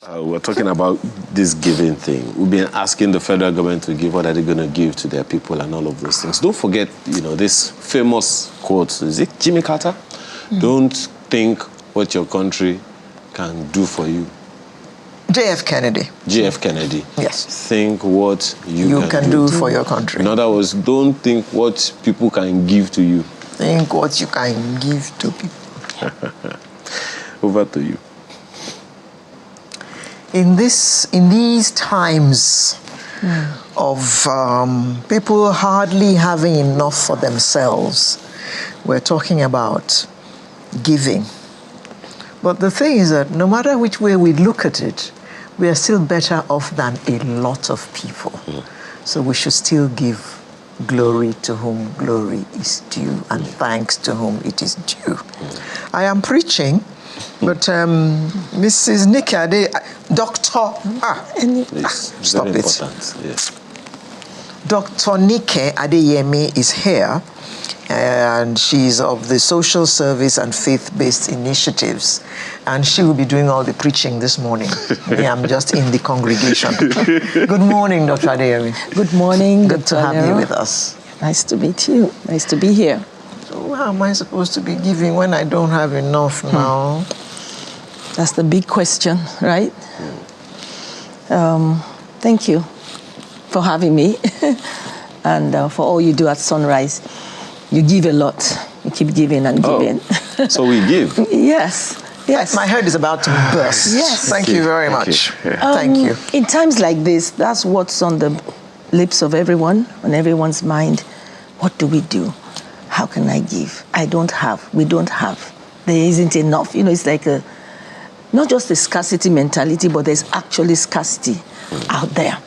We're talking about this giving thing. We've been asking the federal government to give. What are they going to give to their people and all of those things? Don't forget, this famous quote. Is it Jimmy Carter? Don't think what your country can do for you. J.F. Kennedy. J.F. Kennedy. Yes. Think what you can do for your country. In other words, don't think what people can give to you. Think what you can give to people. Over to you. In these times of people hardly having enough for themselves, we're talking about giving. But the thing is that no matter which way we look at it, we are still better off than a lot of people. So we should still give glory to whom glory is due and thanks to whom it is due. I am preaching, but Mrs. Nikki Stop it. Yes. Dr. Nike Adeyemi is here, and she's of the Social Service and Faith-Based Initiatives, and she will be doing all the preaching this morning. I'm just in the congregation. Good morning, Dr. Adeyemi. Good morning. Good to have you with us. Nice to meet you. Nice to be here. So how am I supposed to be giving when I don't have enough now? That's the big question, right? Thank you for having me and for all you do at Sunrise. You give a lot. You keep giving and giving. So we give? Yes. Yes. My head is about to burst. Yes. Thank you very much. Thank you. In times like this, that's what's on the lips of everyone, on everyone's mind. What do we do? How can I give? I don't have. We don't have. There isn't enough. It's like not just a scarcity mentality, but there's actually scarcity out there.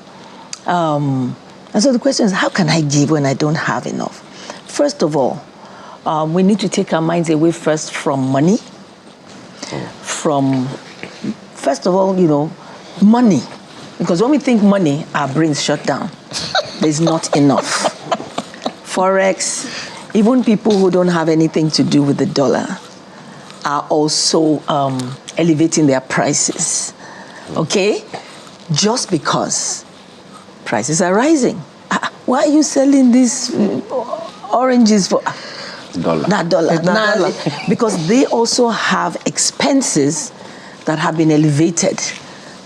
And so the question is, how can I give when I don't have enough? First of all, we need to take our minds away first from money. First of all, money. Because when we think money, our brains shut down. There's not enough. Forex, even people who don't have anything to do with the dollar are also elevating their prices. Okay? Just because prices are rising. Why are you selling these oranges for dollar? Not dollar. Because they also have expenses that have been elevated,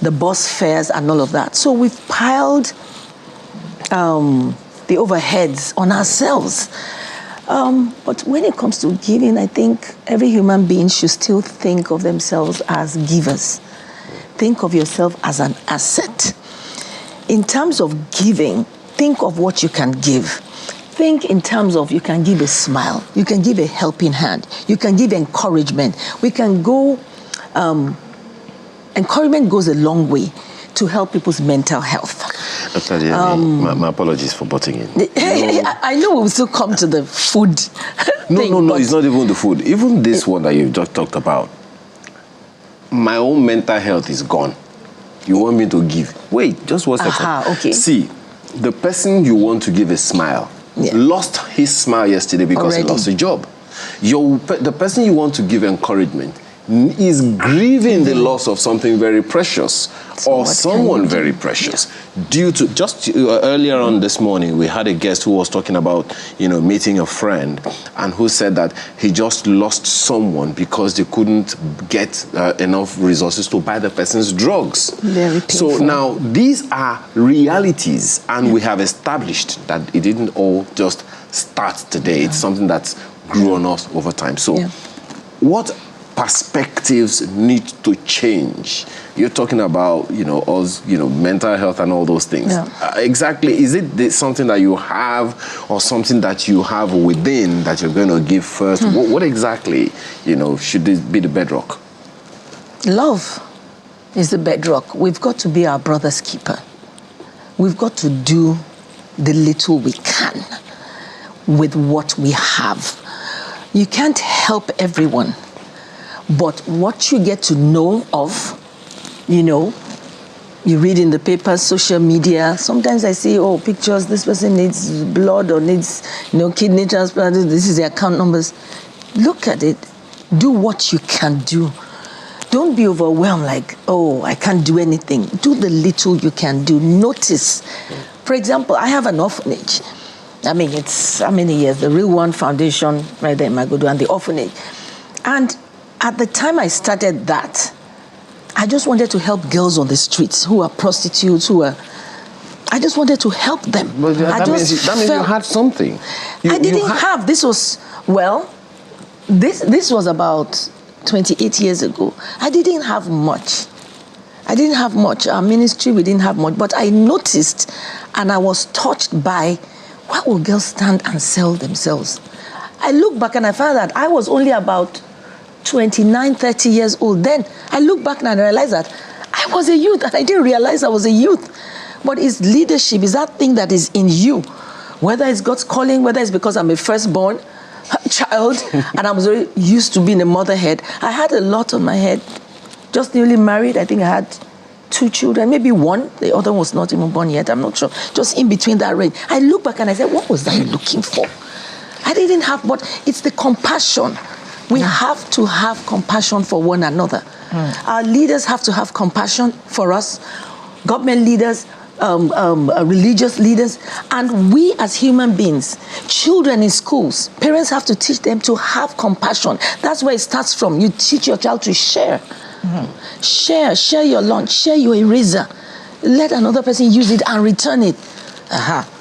the bus fares and all of that. So we've piled the overheads on ourselves. But when it comes to giving, I think every human being should still think of themselves as givers. Think of yourself as an asset. In terms of giving, think of what you can give. Think in terms of you can give a smile, you can give a helping hand, you can give encouragement. We can go, encouragement goes a long way to help people's mental health. Dr. Adeyemi, my apologies for butting in. I know we'll still come to the food thing. No, it's not even the food. Even this one that you've just talked about, my own mental health is gone. You want me to give? Wait, just 1 second. Okay. See, the person you want to give a smile lost his smile yesterday because he lost a job. The person you want to give encouragement is grieving the loss of something very precious or someone very precious. Due to, just earlier on this morning, we had a guest who was talking about, meeting a friend and who said that he just lost someone because they couldn't get enough resources to buy the person's drugs. Very painful. So now these are realities, and we have established that it didn't all just start today. It's something that's grew on us over time. So what perspectives need to change? You're talking about, us, mental health and all those things. Exactly. Is it something that you have or something that you have within that you're going to give first? What exactly, should this be the bedrock? Love is the bedrock. We've got to be our brother's keeper. We've got to do the little we can with what we have. You can't help everyone. But what you get to know of, you read in the papers, social media. Sometimes I see, pictures, this person needs blood or needs, kidney transplant. This is the account numbers. Look at it. Do what you can do. Don't be overwhelmed like, oh, I can't do anything. Do the little you can do. Notice. For example, I have an orphanage. I mean, it's how many years? The Real One Foundation right there in Magodo and the orphanage. And at the time I started that, I just wanted to help girls on the streets who are prostitutes, I just wanted to help them. But that means you had something. I didn't have. This was, well, this was about 28 years ago. I didn't have much. Our ministry, we didn't have much. But I noticed and I was touched by, why will girls stand and sell themselves? I look back and I found that I was only about 29, 30 years old then. I look back and I realized that I was a youth and I didn't realize I was a youth. But it's leadership, is that thing that is in you. Whether it's God's calling, whether it's because I'm a firstborn child and I was very used to being a motherhead. I had a lot on my head. Just newly married, I think I had 2 children, maybe 1. The other was not even born yet, I'm not sure. Just in between that range. I look back and I said, what was I looking for? I didn't have, but it's the compassion. We have to have compassion for one another. Our leaders have to have compassion for us. Government leaders, religious leaders, and we as human beings, children in schools, parents have to teach them to have compassion. That's where it starts from. You teach your child to share. Share your lunch, share your eraser. Let another person use it and return it.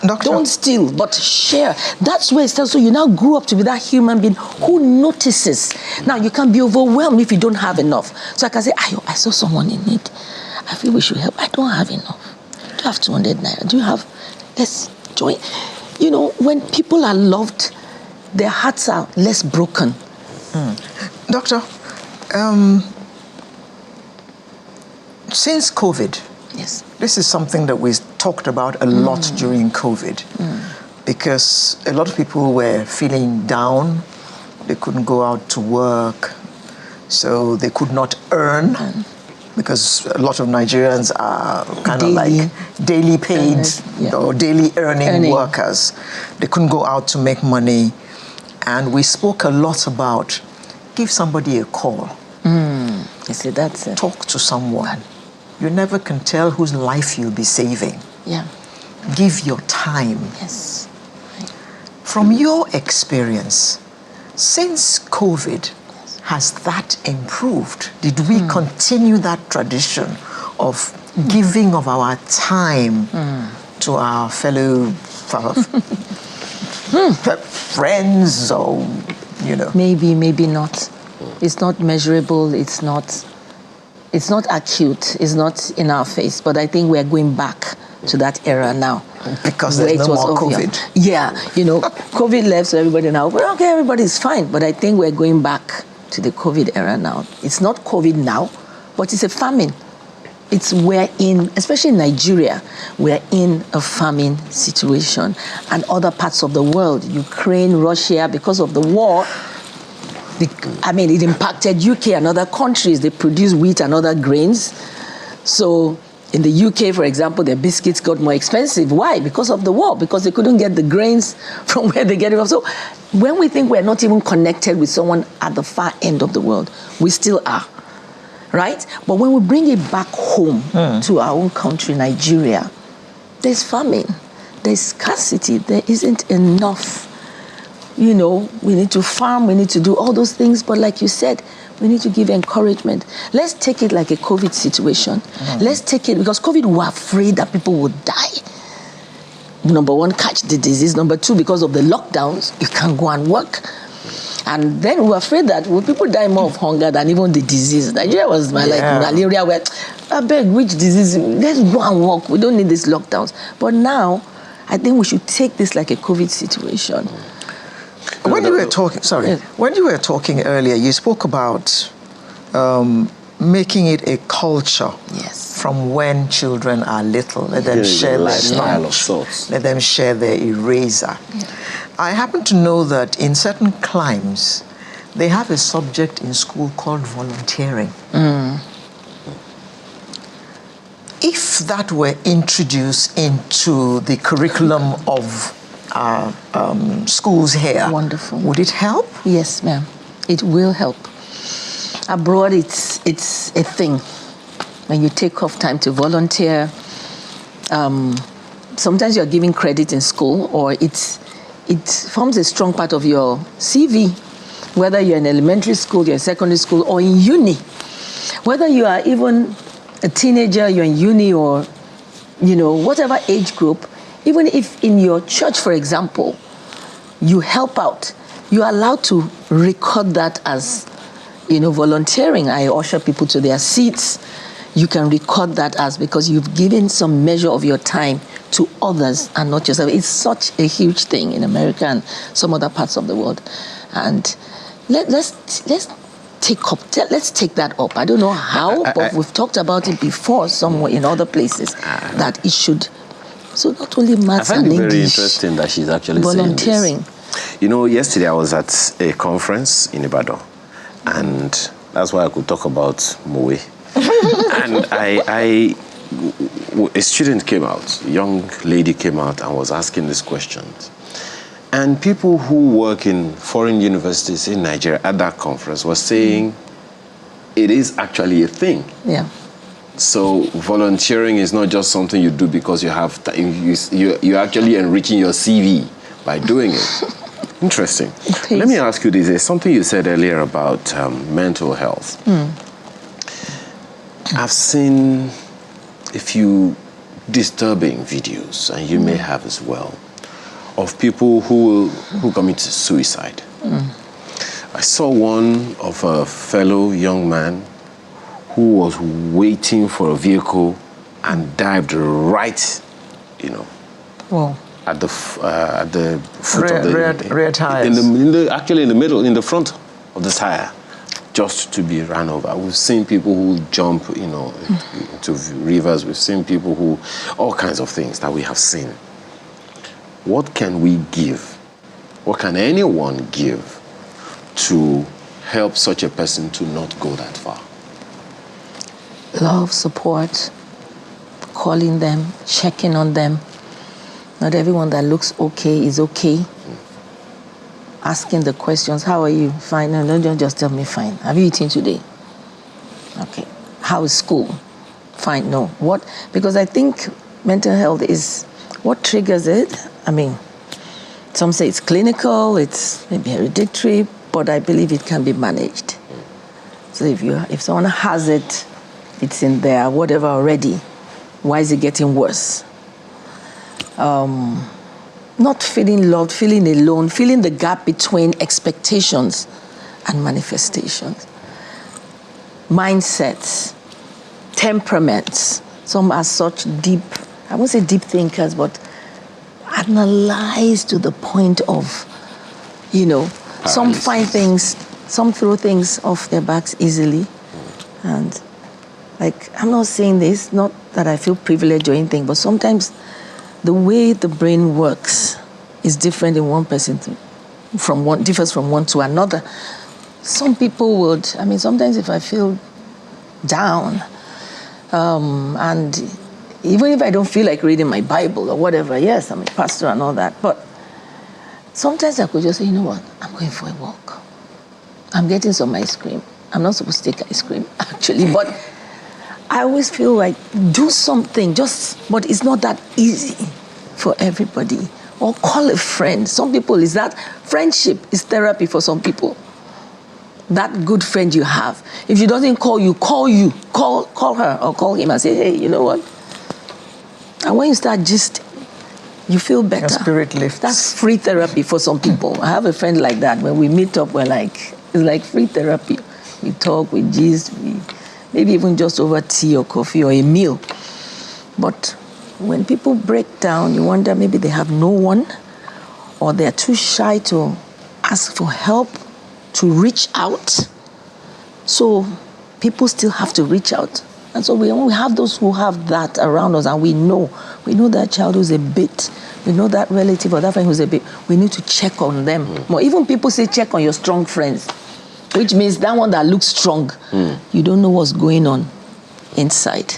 Doctor, don't steal, but share. That's where it starts. So you now grew up to be that human being who notices. Now you can be overwhelmed if you don't have enough. So I can say, I saw someone in need. I feel we should help. I don't have enough. I do have 200 naira. Do you have? Let's join. You know, when people are loved, their hearts are less broken. Doctor, since COVID, yes, this is something that we talked about a lot during COVID, because a lot of people were feeling down. They couldn't go out to work, so they could not earn, because a lot of Nigerians are kind of like daily paid or daily earning workers. They couldn't go out to make money. And we spoke a lot about give somebody a call. You see, that's it. Talk to someone. You never can tell whose life you'll be saving. Yeah. Give your time. Yes. From your experience, since COVID, has that improved? Did we continue that tradition of giving of our time to our fellow friends, or, you know? Maybe, maybe not. It's not measurable. It's not acute. It's not in our face. But I think we're going back to that era now. Because there's no more COVID. Yeah, you know, COVID left, so everybody now, well, okay, everybody's fine. But I think we're going back to the COVID era now. It's not COVID now, but it's a famine. We're in, especially in Nigeria, we're in a famine situation. And other parts of the world, Ukraine, Russia, because of the war, it impacted UK and other countries. They produce wheat and other grains. So in the UK, for example, their biscuits got more expensive. Why? Because of the war, because they couldn't get the grains from where they get it from. So when we think we're not even connected with someone at the far end of the world, we still are, right? But when we bring it back home to our own country, Nigeria, there's famine, there's scarcity, there isn't enough. You know, we need to farm, we need to do all those things, but like you said, we need to give encouragement. Let's take it like a COVID situation. Let's take it, because COVID, we were afraid that people would die. Number one, catch the disease. Number two, because of the lockdowns, you can't go and work. And then we were afraid that people die more of hunger than even the disease. Nigeria was like malaria, where, I beg, which disease? Let's go and work. We don't need these lockdowns. But now, I think we should take this like a COVID situation. When you were talking earlier, you spoke about making it a culture. Yes. From when children are little, let them share their lunch, let them share their eraser. Yeah. I happen to know that in certain climes, they have a subject in school called volunteering. If that were introduced into the curriculum of schools here, wonderful. Would it help? Yes, ma'am. It will help. Abroad, it's it's a thing. When you take off time to volunteer, sometimes you're giving credit in school, or it forms a strong part of your CV, whether you're in elementary school, you're in secondary school, or in uni. Whether you are even a teenager, you're in uni, or, whatever age group, even if in your church, for example, you help out, you're allowed to record that as, volunteering. I usher people to their seats. You can record that as, because you've given some measure of your time to others and not yourself. It's such a huge thing in America and some other parts of the world. And let's take that up. I don't know how, but we've talked about it before somewhere in other places, that it should. So not only maths and English. I find it very interesting that she's actually volunteering. Saying this. Yesterday I was at a conference in Ibadan, and that's why I could talk about Moe. And a student came out, a young lady came out and was asking these questions. And people who work in foreign universities in Nigeria at that conference were saying it is actually a thing. Yeah. So volunteering is not just something you do because you have time. You're actually enriching your CV by doing it. Interesting. Let me ask you this. There's something you said earlier about mental health. I've seen a few disturbing videos, and you may have as well, of people who commit suicide. I saw one of a fellow young man who was waiting for a vehicle and dived right, Wow. at the foot of the rear tires. Actually in the middle, in the front of the tire, just to be run over. We've seen people who jump, into rivers. We've seen people who, all kinds of things that we have seen. What can we give? What can anyone give to help such a person to not go that far? Love, support, calling them, checking on them. Not everyone that looks okay is okay. Asking the questions, how are you? Fine. No, don't just tell me fine. Have you eaten today? Okay. How is school? Fine. No. What? Because I think mental health is what triggers it. I mean, some say it's clinical, it's maybe hereditary, but I believe it can be managed. So if someone has it, it's in there, whatever already. Why is it getting worse? Not feeling loved, feeling alone, feeling the gap between expectations and manifestations. Mindsets, temperaments. Some are such deep, I won't say deep thinkers, but analyze to the point of, some find things, some throw things off their backs easily. And I'm not saying this, not that I feel privileged or anything, but sometimes the way the brain works is different in one person differs from one to another. Some people would, sometimes if I feel down, and even if I don't feel like reading my Bible or whatever, yes, I'm a pastor and all that, but sometimes I could just say, you know what, I'm going for a walk. I'm getting some ice cream. I'm not supposed to take ice cream, actually, but I always feel like do something, but it's not that easy for everybody. Or call a friend. Some people, is that friendship is therapy for some people. That good friend you have. If she doesn't call you, call her or call him and say, hey, you know what? And when you start you feel better. Your spirit lifts. That's free therapy for some people. I have a friend like that. When we meet up, it's like free therapy. We talk, we gist, maybe even just over tea or coffee or a meal. But when people break down, you wonder maybe they have no one, or they're too shy to ask for help, to reach out. So people still have to reach out. And so we have those who have that around us, and we know that child who's a bit, we know that relative or that friend who's a bit, we need to check on them. More. Even people say check on your strong friends, which means that one that looks strong, you don't know what's going on inside.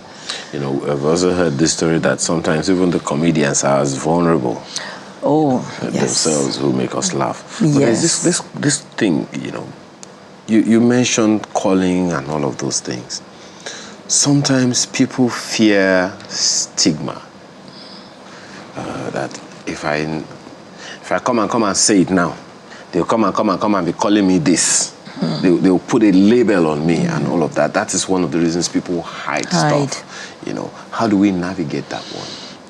I've also heard this story that sometimes even the comedians are as vulnerable themselves who make us laugh. Yes. But there's this thing, you mentioned calling and all of those things. Sometimes people fear stigma. That if I come and say it now, they'll come and be calling me this. They'll put a label on me and all of that. That is one of the reasons people hide stuff. How do we navigate that one?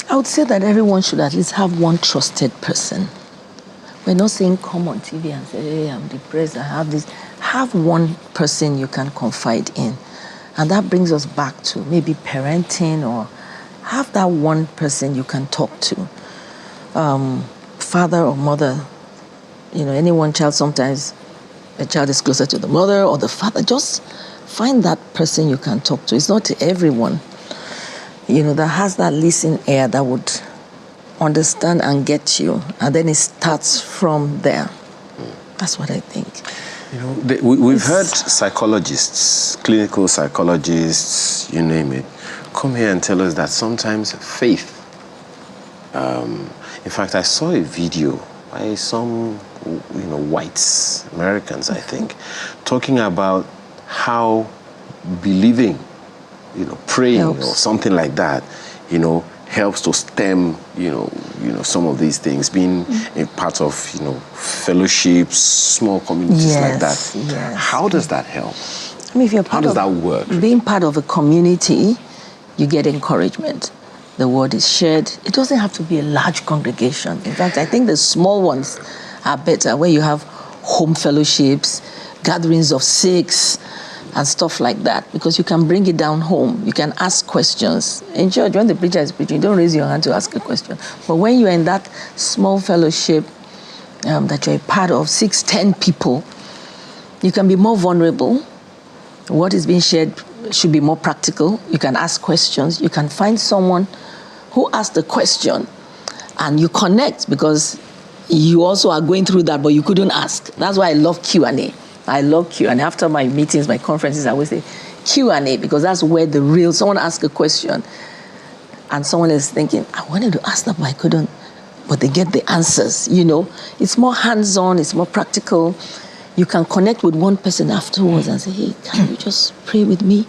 I would say that everyone should at least have one trusted person. We're not saying come on TV and say, hey, I'm depressed, I have this. Have one person you can confide in. And that brings us back to maybe parenting, or have that one person you can talk to. Father or mother, any one child, sometimes a child is closer to the mother or the father. Just find that person you can talk to. It's not everyone, that has that listening ear that would understand and get you. And then it starts from there. That's what I think. We've heard psychologists, clinical psychologists, you name it, come here and tell us that sometimes faith, in fact, I saw a video by some, whites, Americans, I think, talking about how believing, praying helps, or something like that, helps to stem, some of these things, being a part of, fellowships, small communities like that. Yes. How does that help? If you're part How does that work? Being part of a community, you get encouragement. The word is shared. It doesn't have to be a large congregation. In fact, I think the small ones are better, where you have home fellowships, gatherings of 6, and stuff like that, because you can bring it down home. You can ask questions. In church, when the preacher is preaching, you don't raise your hand to ask a question. But when you're in that small fellowship that you're a part of, 6, 10 people, you can be more vulnerable. What is being shared should be more practical. You can ask questions. You can find someone who asked the question, and you connect, because you also are going through that, but you couldn't ask. That's why I love Q&A. I love Q&A. After my meetings, my conferences, I always say Q&A, because that's where someone asks a question, and someone is thinking, I wanted to ask that, but I couldn't. But they get the answers, It's more hands-on, it's more practical. You can connect with one person afterwards and say, hey, can you just pray with me?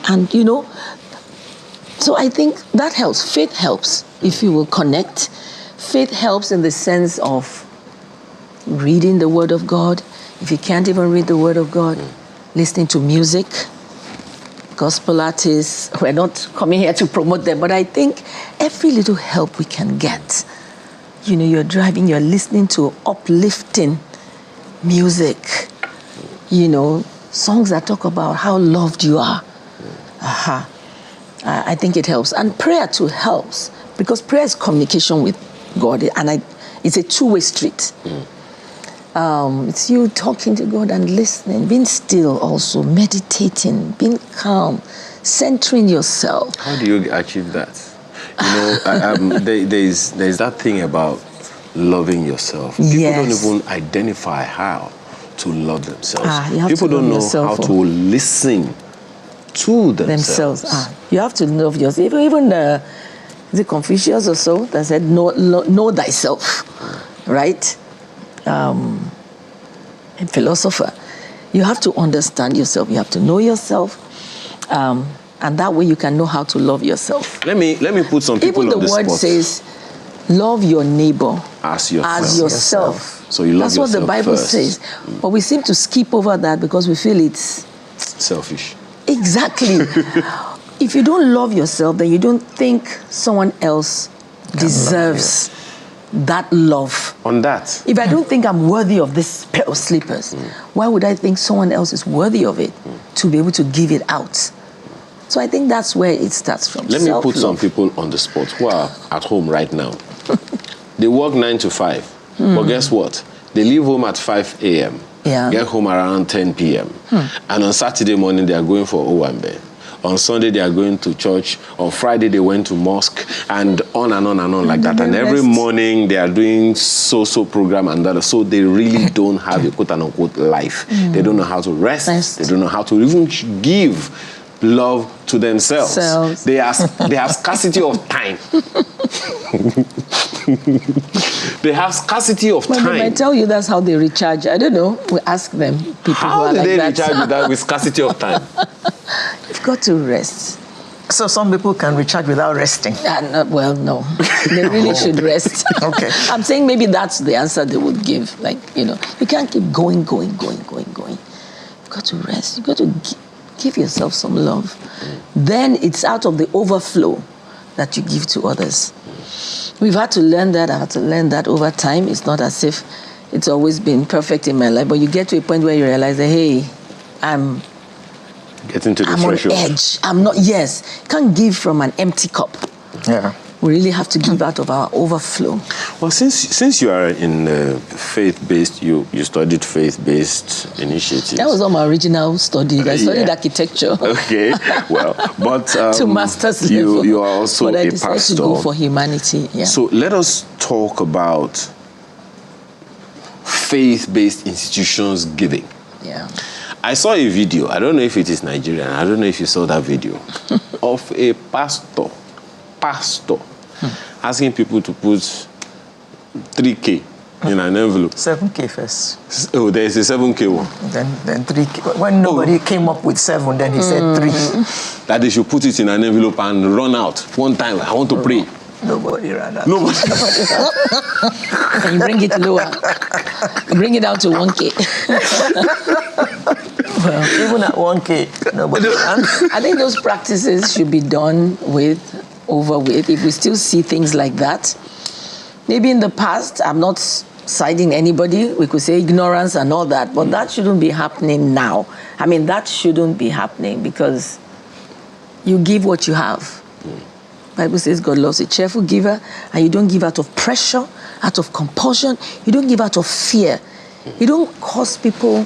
And, so I think that helps. Faith helps if you will connect. Faith helps in the sense of reading the Word of God. If you can't even read the Word of God, listening to music, gospel artists. We're not coming here to promote them, but I think every little help we can get. You're driving, you're listening to uplifting music, songs that talk about how loved you are. I think it helps. And prayer too helps, because prayer is communication with God, and it's a two-way street. It's you talking to God and listening, being still also, meditating, being calm, centering yourself. How do you achieve that? There's that thing about loving yourself. People don't even identify how to love themselves. People don't know how to listen to themselves. You have to love yourself. Even is it Confucius or so that said, know thyself, right? A philosopher. You have to understand yourself. You have to know yourself. And that way you can know how to love yourself. Let me put some people on the spot. Even the word says, love your neighbor as yourself. So you love That's yourself. That's what the Bible first. says. But we seem to skip over that because we feel it's selfish. Exactly. If you don't love yourself, then you don't think someone else deserves that love. On that. If I don't think I'm worthy of this pair of slippers, why would I think someone else is worthy of it to be able to give it out? So I think that's where it starts from. Let me put some people on the spot who are at home right now. They work 9 to 5. But guess what? They leave home at 5 a.m. Get home around 10 p.m. And on Saturday morning, they are going for Owambe. On Sunday, they are going to church. On Friday, they went to mosque, and on and on and on like that. And every morning, they are doing so program and that. So they really don't have a quote-unquote life. They don't know how to rest. They don't know how to even give love to themselves. They have scarcity of time. They have scarcity of But time. they might tell you that's how they recharge. I don't know. We ask them. People who How are do like they that. recharge with that with scarcity of time? You've got to rest. So some people can recharge without resting. Well, no. They really should rest. Okay. I'm saying maybe that's the answer they would give. Like, you can't keep going. You've got to rest. You've got to give yourself some love. Then it's out of the overflow that you give to others. We've had to learn that. I had to learn that over time. It's not as if it's always been perfect in my life, but you get to a point where you realize that, hey, I'm Getting to the on threshold. edge. I'm not, yes. You can't give from an empty cup. Yeah. We really have to give out of our overflow. Well, since you are in faith-based, you studied faith-based initiatives. That was not my original study. I studied architecture. Okay, well, but to master's level. You are also but I a decided pastor. to go for humanity. Yeah. So let us talk about faith-based institutions giving. Yeah. I saw a video, I don't know if it is Nigerian, I don't know if you saw that video, of a pastor asking people to put 3K in an envelope. 7K first. Oh, there is a 7K one. Then 3K. When nobody came up with 7, then he said 3. That they should put it in an envelope and run out. One time, I want to pray. Nobody ran out. Nobody. And you bring it lower. Bring it down to 1K. Well, even at 1K, nobody ran. I think those practices should be done over with. If we still see things like that, maybe in the past, I'm not siding anybody. We could say ignorance and all that, but that shouldn't be happening now. I mean, that shouldn't be happening because you give what you have. Bible says God loves a cheerful giver, and you don't give out of pressure, out of compulsion. You don't give out of fear. You don't cause people.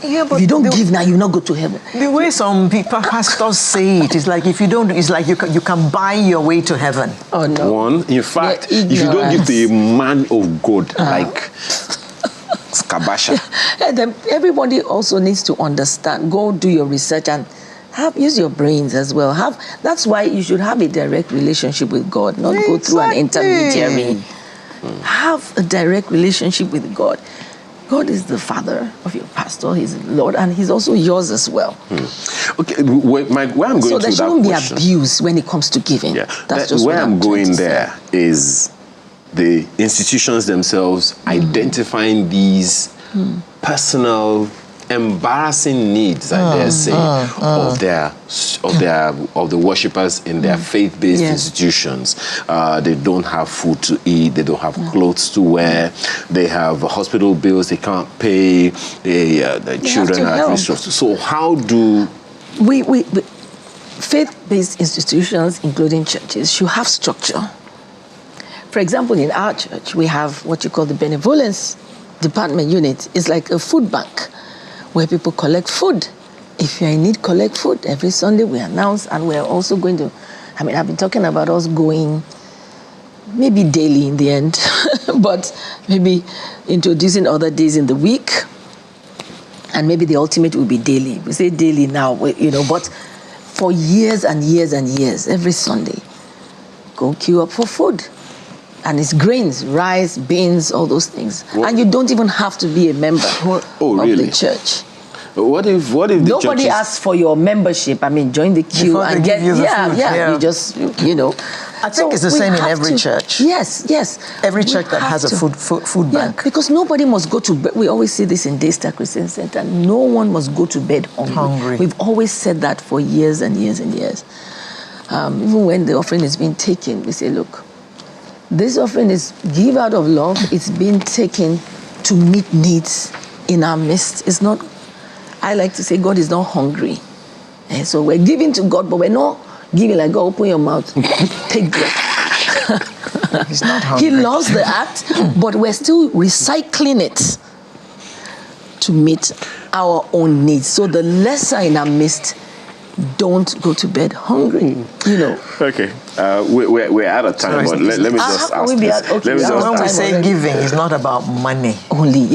Yeah, but if you don't give now, you will not go to heaven. The way some people, pastors say it is like if you don't, it's like you can buy your way to heaven. Oh no. One, in fact, if you don't give to a man of God like Skabasha. And then everybody also needs to understand. Go do your research and use your brains as well. That's why you should have a direct relationship with God, not go through an intermediary. Have a direct relationship with God. God is the father of your pastor, he's the Lord, and he's also yours as well. Okay, where I'm going so to there that shouldn't be question. abuse when it comes to giving. Yeah, that's just where what I'm going trying to there say. is the institutions themselves identifying these personal embarrassing needs, I dare say, of the worshippers in their faith-based institutions. They don't have food to eat, they don't have clothes to wear, they have hospital bills they can't pay, the children are at risk. So how do we faith-based institutions, including churches, should have structure. For example, in our church, we have what you call the benevolence department unit. It's like a food bank where people collect food. If you're in need, collect food. Every Sunday we announce, and we're also going to, I've been talking about us going maybe daily in the end, but maybe introducing other days in the week, and maybe the ultimate will be daily. We say daily now, but for years and years and years, every Sunday, go queue up for food. And it's grains, rice, beans, all those things. What? And you don't even have to be a member of the church. What if the nobody asks for your membership? Join the queue Before and get you food. You just, I think it's the same in every church. Yes. Every church that has a food bank. Because nobody must go to bed. We always say this in Daystar Christian Center. No one must go to bed hungry. We've always said that for years and years and years. Even when the offering is being taken, we say, look, this offering is give out of love. It's being taken to meet needs in our midst. It's not, I like to say God is not hungry. And so we're giving to God, but we're not giving like, God, open your mouth, take bread. He's not hungry. He loves the act, but we're still recycling it to meet our own needs. So the lesser in our midst, don't go to bed hungry, Okay, we're out of time, but let me just ask this. When we say giving, it's not about money. Only,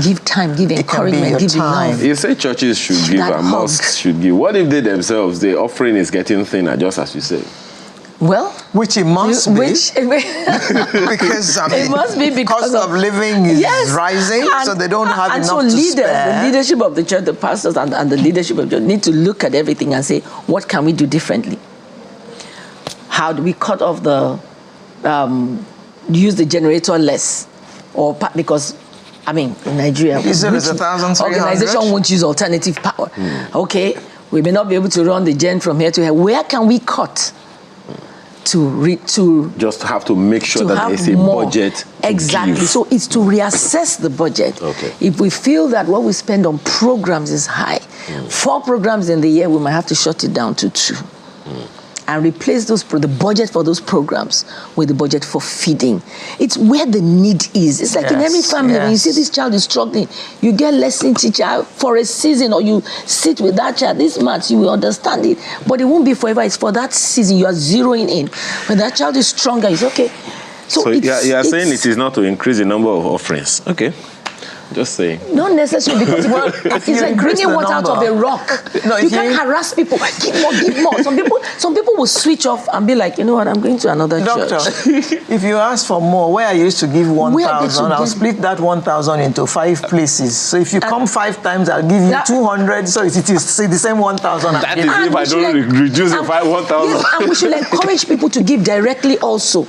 Give time, give encouragement, give love. You say churches should give and mosques should give. What if they themselves, the offering is getting thinner, just as you say? Well, which it must be. Which, because I mean, it must be because cost of living is yes, rising, so they don't have enough so to spare. The leadership of the church, the pastors and the leadership of the church need to look at everything and say, what can we do differently? How do we cut off the, use the generator less? Or because, I mean, in Nigeria, you said it's 1,300? Organization won't use alternative power. Okay, we may not be able to run the gen from here to here. Where can we cut? To just have to make sure that there is a budget. Exactly. So it's to reassess the budget. Okay. If we feel that what we spend on programs is high, 4 programs in the year, we might have to shut it down to 2. And replace the budget for those programs with the budget for feeding. It's where the need is. It's like in every family, when you see this child is struggling, you get lesson teacher for a season, or you sit with that child. This month, you will understand it. But it won't be forever. It's for that season. You are zeroing in. When that child is stronger, it's okay. So you are saying it is not to increase the number of offerings. Okay. Just saying. Not necessarily, because it's like bringing water out of a rock. No, you can't harass people. Give more, give more. Some people will switch off and be like, you know what, I'm going to another Doctor, church. If you ask for more, where I used to give 1,000, I'll split that 1,000 into 5 places. So if you come 5 times, I'll give you 200. So it is the same 1,000. That is if I don't reduce the 1,000. Yes, and we should encourage people to give directly also.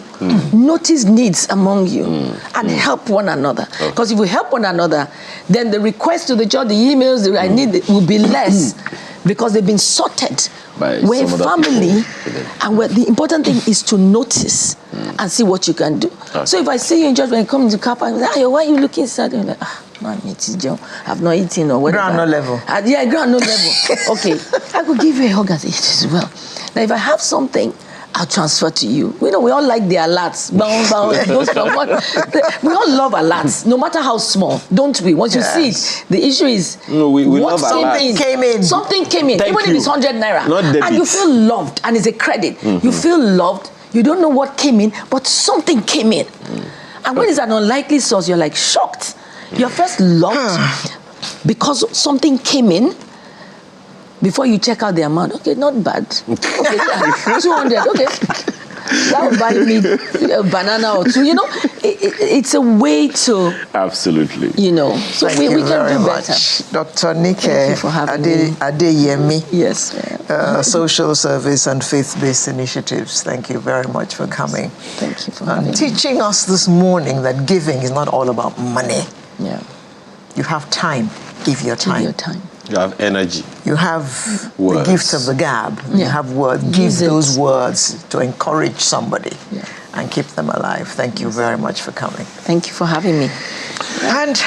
Notice needs among you and help one another. Because if we help one another, then the request to the church, the emails that I need will be less because they've been sorted. We're a family, and the important thing is to notice and see what you can do. Okay. So if I see you in church when you come into car park, why are you looking sad? You're like, man, I've not eaten or whatever. Ground no level. Ground no level. Okay, I could give you a hug and say, it is well. Now, if I have something, I'll transfer to you. We all like the alerts. We all love alerts, no matter how small, don't we? Once you see it, the issue is we love something came in. Something came in, Thank even you. if it's 100 naira. Not debit. And you feel loved, and it's a credit. You feel loved, you don't know what came in, but something came in. And when it's an unlikely source, you're like shocked. You're first loved because something came in. Before you check out the amount, okay, not bad. Okay, 200, okay. That would buy me a banana or 2. It's a way to... Absolutely. So we can do better. Dr. Nike Adeyemi. Yes. Social service and faith-based initiatives. Thank you very much for coming. Thank you for having me. Teaching us this morning that giving is not all about money. Yeah. You have time. Give your time. Give your time. You have energy. You have words. The gift of the gab. You have words. Give those words to encourage somebody and keep them alive. Thank you very much for coming. Thank you for having me. And